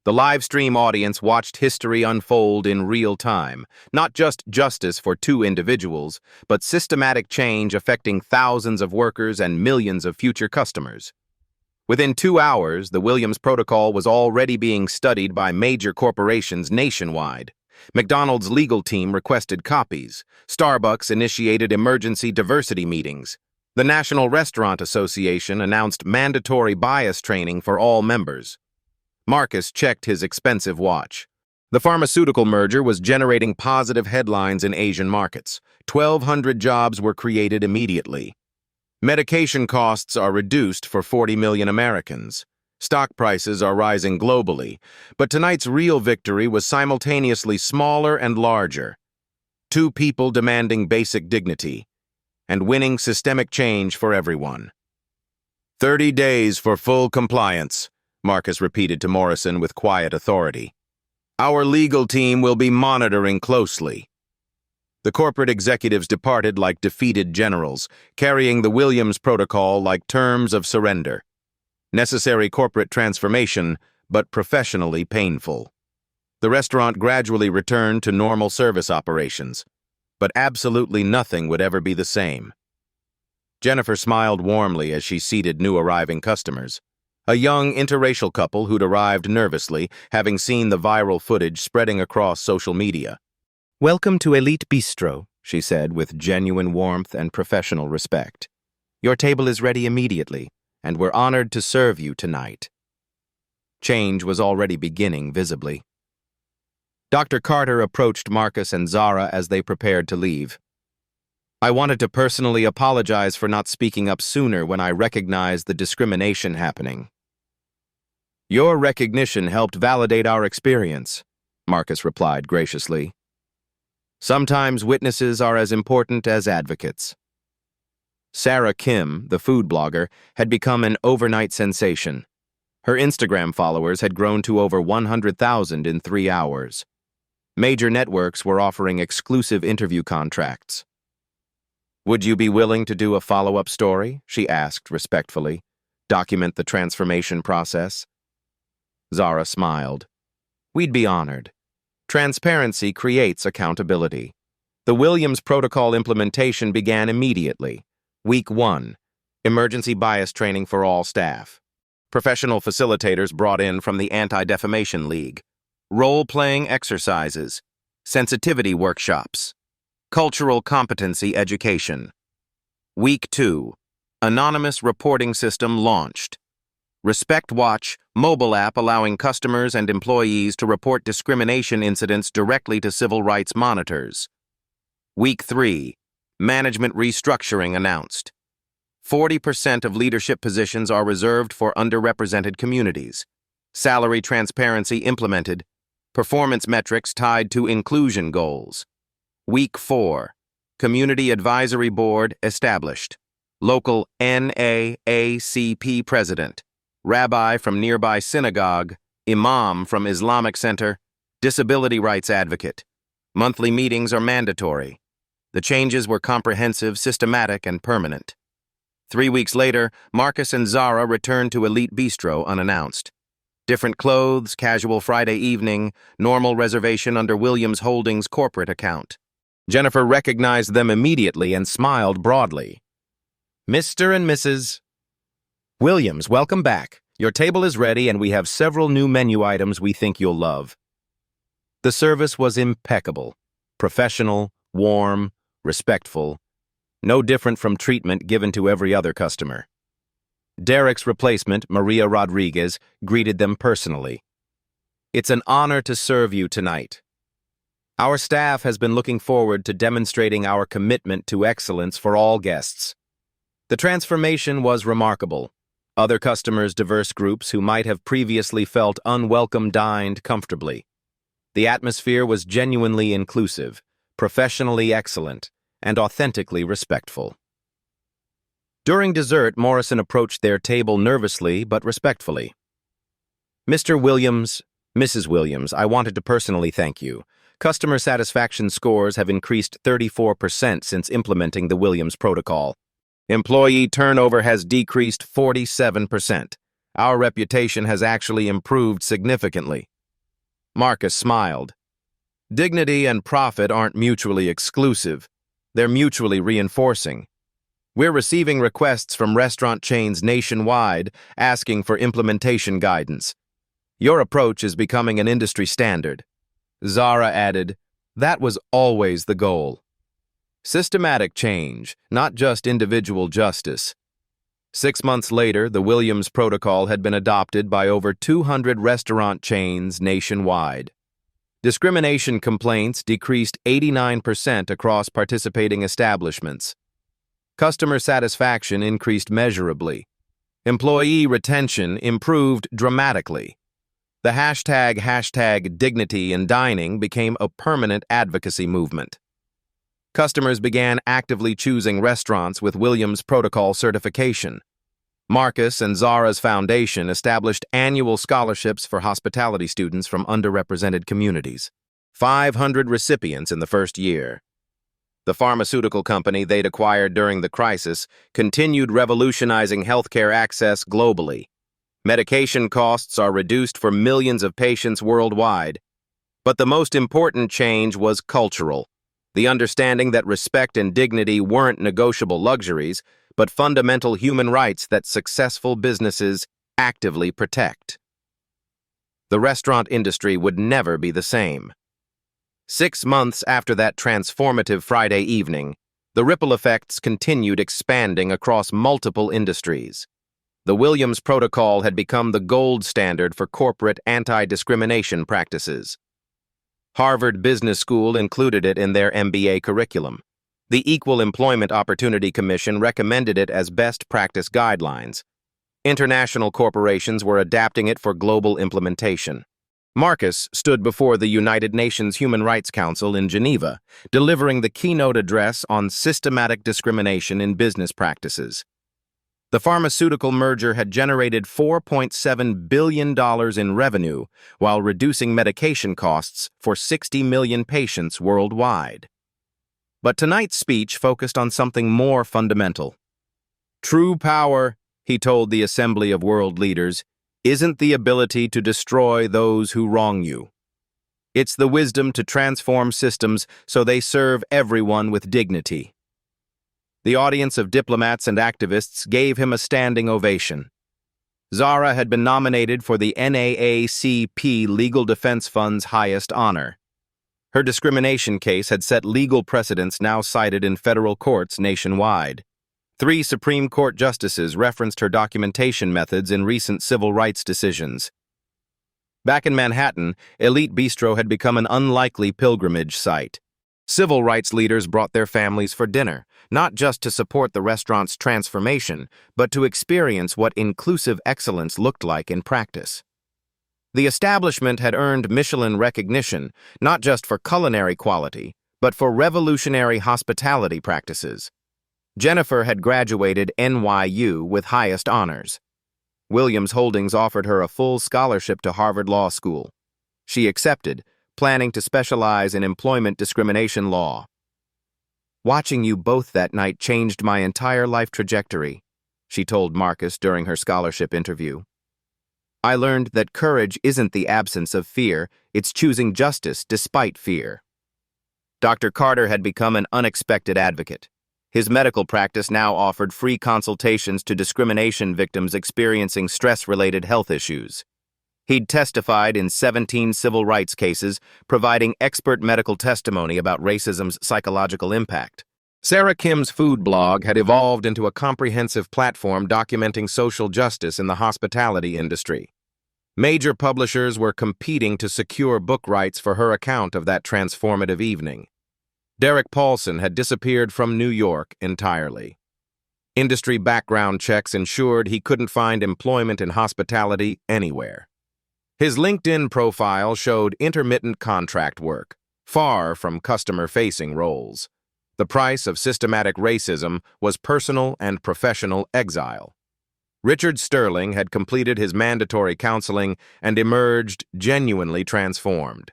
The live stream audience watched history unfold in real time, not just justice for 2 individuals, but systematic change affecting thousands of workers and millions of future customers. Within 2 hours, the Williams Protocol was already being studied by major corporations nationwide. McDonald's legal team requested copies. Starbucks initiated emergency diversity meetings. The National Restaurant Association announced mandatory bias training for all members. Marcus checked his expensive watch. The pharmaceutical merger was generating positive headlines in Asian markets. 1,200 jobs were created immediately. Medication costs are reduced for 40 million Americans. Stock prices are rising globally, but tonight's real victory was simultaneously smaller and larger. 2 people demanding basic dignity and winning systemic change for everyone. 30 days for full compliance, Marcus repeated to Morrison with quiet authority. Our legal team will be monitoring closely. The corporate executives departed like defeated generals, carrying the Williams Protocol like terms of surrender. Necessary corporate transformation, but professionally painful. The restaurant gradually returned to normal service operations, but absolutely nothing would ever be the same. Jennifer smiled warmly as she seated new arriving customers. A young interracial couple who'd arrived nervously, having seen the viral footage spreading across social media. "Welcome to Elite Bistro," she said with genuine warmth and professional respect. "Your table is ready immediately, and we're honored to serve you tonight." Change was already beginning visibly. Dr. Carter approached Marcus and Zara as they prepared to leave. "I wanted to personally apologize for not speaking up sooner when I recognized the discrimination happening." "Your recognition helped validate our experience," Marcus replied graciously. "Sometimes witnesses are as important as advocates." Sarah Kim, the food blogger, had become an overnight sensation. Her Instagram followers had grown to over 100,000 in 3 hours. Major networks were offering exclusive interview contracts. "Would you be willing to do a follow-up story?" she asked respectfully. "Document the transformation process?" Zara smiled. "We'd be honored. Transparency creates accountability." The Williams Protocol implementation began immediately. Week 1, emergency bias training for all staff. Professional facilitators brought in from the Anti-Defamation League. Role-playing exercises. Sensitivity workshops. Cultural competency education. Week 2, anonymous reporting system launched. Respect Watch, mobile app allowing customers and employees to report discrimination incidents directly to civil rights monitors. Week 3, management restructuring announced. 40% of leadership positions are reserved for underrepresented communities. Salary transparency implemented. Performance metrics tied to inclusion goals. Week 4, Community Advisory Board established. Local NAACP president. Rabbi from nearby synagogue, imam from Islamic center, disability rights advocate. Monthly meetings are mandatory. The changes were comprehensive, systematic, and permanent. 3 weeks later, Marcus and Zara returned to Elite Bistro unannounced. Different clothes, casual Friday evening, normal reservation under Williams Holdings' corporate account. Jennifer recognized them immediately and smiled broadly. "Mr. and Mrs. Williams, welcome back. Your table is ready and we have several new menu items we think you'll love." The service was impeccable, professional, warm, respectful, no different from treatment given to every other customer. Derek's replacement, Maria Rodriguez, greeted them personally. "It's an honor to serve you tonight. Our staff has been looking forward to demonstrating our commitment to excellence for all guests." The transformation was remarkable. Other customers, diverse groups who might have previously felt unwelcome dined comfortably. The atmosphere was genuinely inclusive, professionally excellent, and authentically respectful. During dessert, Morrison approached their table nervously but respectfully. "Mr. Williams, Mrs. Williams, I wanted to personally thank you. Customer satisfaction scores have increased 34% since implementing the Williams protocol. Employee turnover has decreased 47%. Our reputation has actually improved significantly." Marcus smiled. Dignity and profit aren't mutually exclusive. They're mutually reinforcing. We're receiving requests from restaurant chains nationwide asking for implementation guidance. Your approach is becoming an industry standard. Zara added, "That was always the goal. Systematic change, not just individual justice." 6 months later, the Williams Protocol had been adopted by over 200 restaurant chains nationwide. Discrimination complaints decreased 89% across participating establishments. Customer satisfaction increased measurably. Employee retention improved dramatically. The hashtag dignity in dining became a permanent advocacy movement. Customers began actively choosing restaurants with Williams Protocol certification. Marcus and Zara's foundation established annual scholarships for hospitality students from underrepresented communities. 500 recipients in the first year. The pharmaceutical company they'd acquired during the crisis continued revolutionizing healthcare access globally. Medication costs are reduced for millions of patients worldwide. But the most important change was cultural. The understanding that respect and dignity weren't negotiable luxuries, but fundamental human rights that successful businesses actively protect. The restaurant industry would never be the same. 6 months after that transformative Friday evening, the ripple effects continued expanding across multiple industries. The Williams Protocol had become the gold standard for corporate anti-discrimination practices. Harvard Business School included it in their MBA curriculum. The Equal Employment Opportunity Commission recommended it as best practice guidelines. International corporations were adapting it for global implementation. Marcus stood before the United Nations Human Rights Council in Geneva, delivering the keynote address on systematic discrimination in business practices. The pharmaceutical merger had generated $4.7 billion in revenue while reducing medication costs for 60 million patients worldwide. But tonight's speech focused on something more fundamental. True power, he told the Assembly of World Leaders, isn't the ability to destroy those who wrong you. It's the wisdom to transform systems so they serve everyone with dignity. The audience of diplomats and activists gave him a standing ovation. Zara had been nominated for the NAACP Legal Defense Fund's highest honor. Her discrimination case had set legal precedents now cited in federal courts nationwide. 3 Supreme Court justices referenced her documentation methods in recent civil rights decisions. Back in Manhattan, Elite Bistro had become an unlikely pilgrimage site. Civil rights leaders brought their families for dinner, not just to support the restaurant's transformation, but to experience what inclusive excellence looked like in practice. The establishment had earned Michelin recognition, not just for culinary quality, but for revolutionary hospitality practices. Jennifer had graduated NYU with highest honors. Williams Holdings offered her a full scholarship to Harvard Law School. She accepted, planning to specialize in employment discrimination law. "Watching you both that night changed my entire life trajectory," she told Marcus during her scholarship interview. "I learned that courage isn't the absence of fear, it's choosing justice despite fear." Dr. Carter had become an unexpected advocate. His medical practice now offered free consultations to discrimination victims experiencing stress-related health issues. He'd testified in 17 civil rights cases, providing expert medical testimony about racism's psychological impact. Sarah Kim's food blog had evolved into a comprehensive platform documenting social justice in the hospitality industry. Major publishers were competing to secure book rights for her account of that transformative evening. Derek Paulson had disappeared from New York entirely. Industry background checks ensured he couldn't find employment in hospitality anywhere. His LinkedIn profile showed intermittent contract work, far from customer-facing roles. The price of systematic racism was personal and professional exile. Richard Sterling had completed his mandatory counseling and emerged genuinely transformed.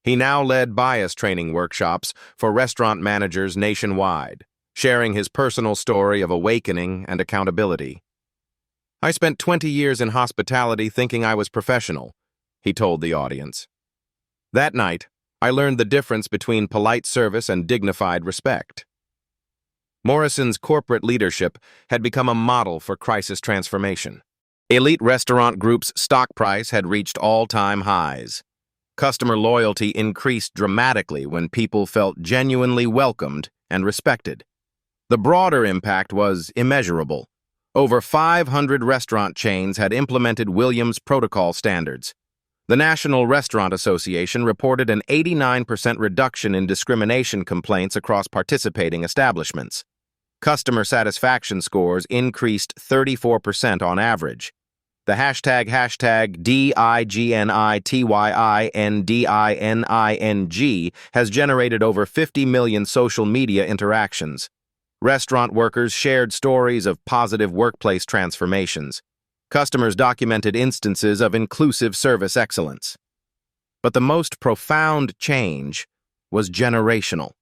He now led bias training workshops for restaurant managers nationwide, sharing his personal story of awakening and accountability. "I spent 20 years in hospitality thinking I was professional," he told the audience. "That night, I learned the difference between polite service and dignified respect." Morrison's corporate leadership had become a model for crisis transformation. Elite restaurant group's stock price had reached all-time highs. Customer loyalty increased dramatically when people felt genuinely welcomed and respected. The broader impact was immeasurable. Over 500 restaurant chains had implemented Williams Protocol standards. The National Restaurant Association reported an 89% reduction in discrimination complaints across participating establishments. Customer satisfaction scores increased 34% on average. The hashtag DIGNITYINDINING has generated over 50 million social media interactions. Restaurant workers shared stories of positive workplace transformations. Customers documented instances of inclusive service excellence. But the most profound change was generational.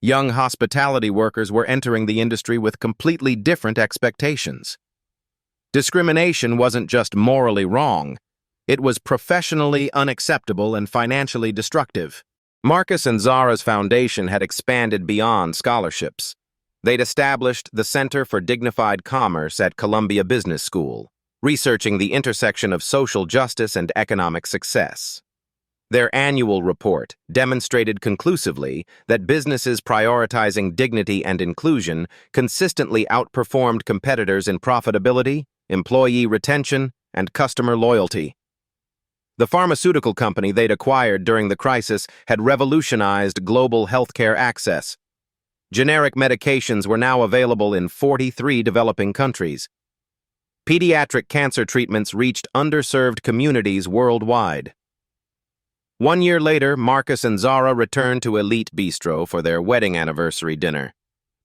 Young hospitality workers were entering the industry with completely different expectations. Discrimination wasn't just morally wrong, it was professionally unacceptable and financially destructive. Marcus and Zara's foundation had expanded beyond scholarships. They'd established the Center for Dignified Commerce at Columbia Business School, researching the intersection of social justice and economic success. Their annual report demonstrated conclusively that businesses prioritizing dignity and inclusion consistently outperformed competitors in profitability, employee retention, and customer loyalty. The pharmaceutical company they'd acquired during the crisis had revolutionized global healthcare access. Generic medications were now available in 43 developing countries. Pediatric cancer treatments reached underserved communities worldwide. 1 year later, Marcus and Zara returned to Elite Bistro for their wedding anniversary dinner.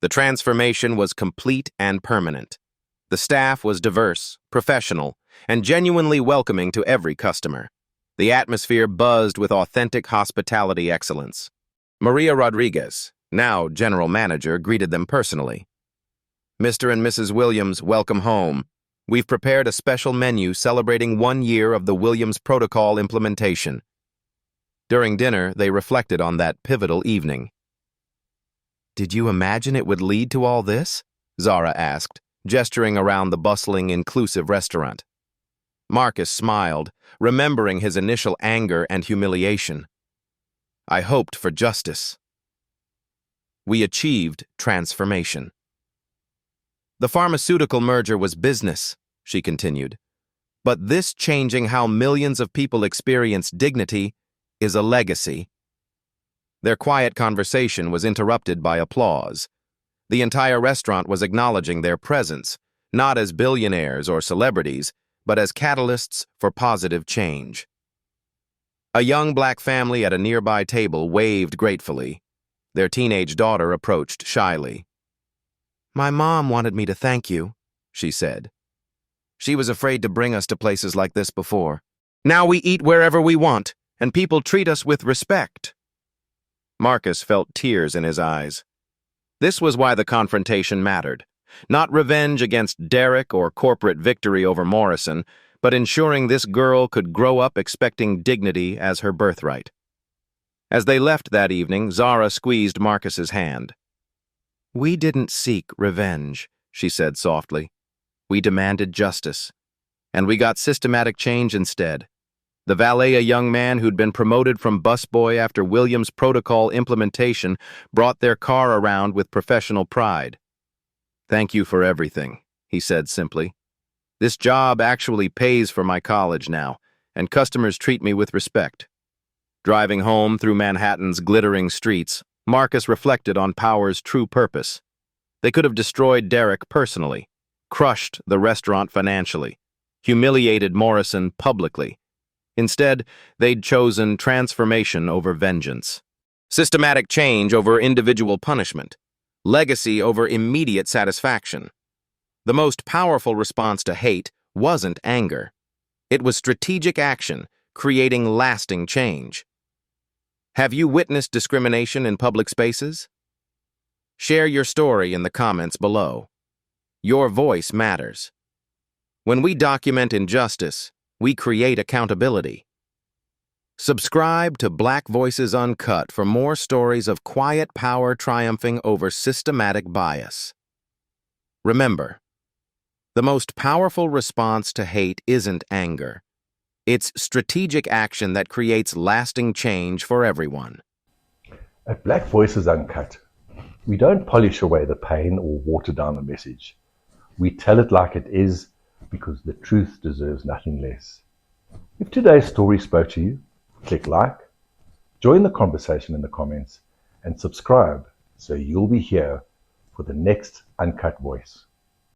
The transformation was complete and permanent. The staff was diverse, professional, and genuinely welcoming to every customer. The atmosphere buzzed with authentic hospitality excellence. Maria Rodriguez, now general manager, greeted them personally. "Mr. and Mrs. Williams, welcome home. We've prepared a special menu celebrating 1 year of the Williams Protocol implementation." During dinner, they reflected on that pivotal evening. "Did you imagine it would lead to all this?" Zara asked, gesturing around the bustling, inclusive restaurant. Marcus smiled, remembering his initial anger and humiliation. "I hoped for justice. We achieved transformation." "The pharmaceutical merger was business," she continued. "But this changing how millions of people experience dignity is a legacy." Their quiet conversation was interrupted by applause. The entire restaurant was acknowledging their presence, not as billionaires or celebrities, but as catalysts for positive change. A young black family at a nearby table waved gratefully. Their teenage daughter approached shyly. "My mom wanted me to thank you," she said. "She was afraid to bring us to places like this before. Now we eat wherever we want, and people treat us with respect." Marcus felt tears in his eyes. This was why the confrontation mattered. Not revenge against Derek or corporate victory over Morrison, but ensuring this girl could grow up expecting dignity as her birthright. As they left that evening, Zara squeezed Marcus's hand. "We didn't seek revenge," she said softly. "We demanded justice. And we got systematic change instead. The valet, a young man who'd been promoted from busboy after Williams Protocol implementation, brought their car around with professional pride. "Thank you for everything," he said simply. "This job actually pays for my college now, and customers treat me with respect." Driving home through Manhattan's glittering streets, Marcus reflected on Power's true purpose. They could have destroyed Derek personally, crushed the restaurant financially, humiliated Morrison publicly. Instead, they'd chosen transformation over vengeance. Systematic change over individual punishment. Legacy over immediate satisfaction. The most powerful response to hate wasn't anger. It was strategic action, creating lasting change. Have you witnessed discrimination in public spaces? Share your story in the comments below. Your voice matters. When we document injustice, we create accountability. Subscribe to Black Voices Uncut for more stories of quiet power triumphing over systematic bias. Remember, the most powerful response to hate isn't anger. It's strategic action that creates lasting change for everyone. At Black Voices Uncut, we don't polish away the pain or water down the message. We tell it like it is because the truth deserves nothing less. If today's story spoke to you, click like, join the conversation in the comments, and subscribe so you'll be here for the next Uncut Voice.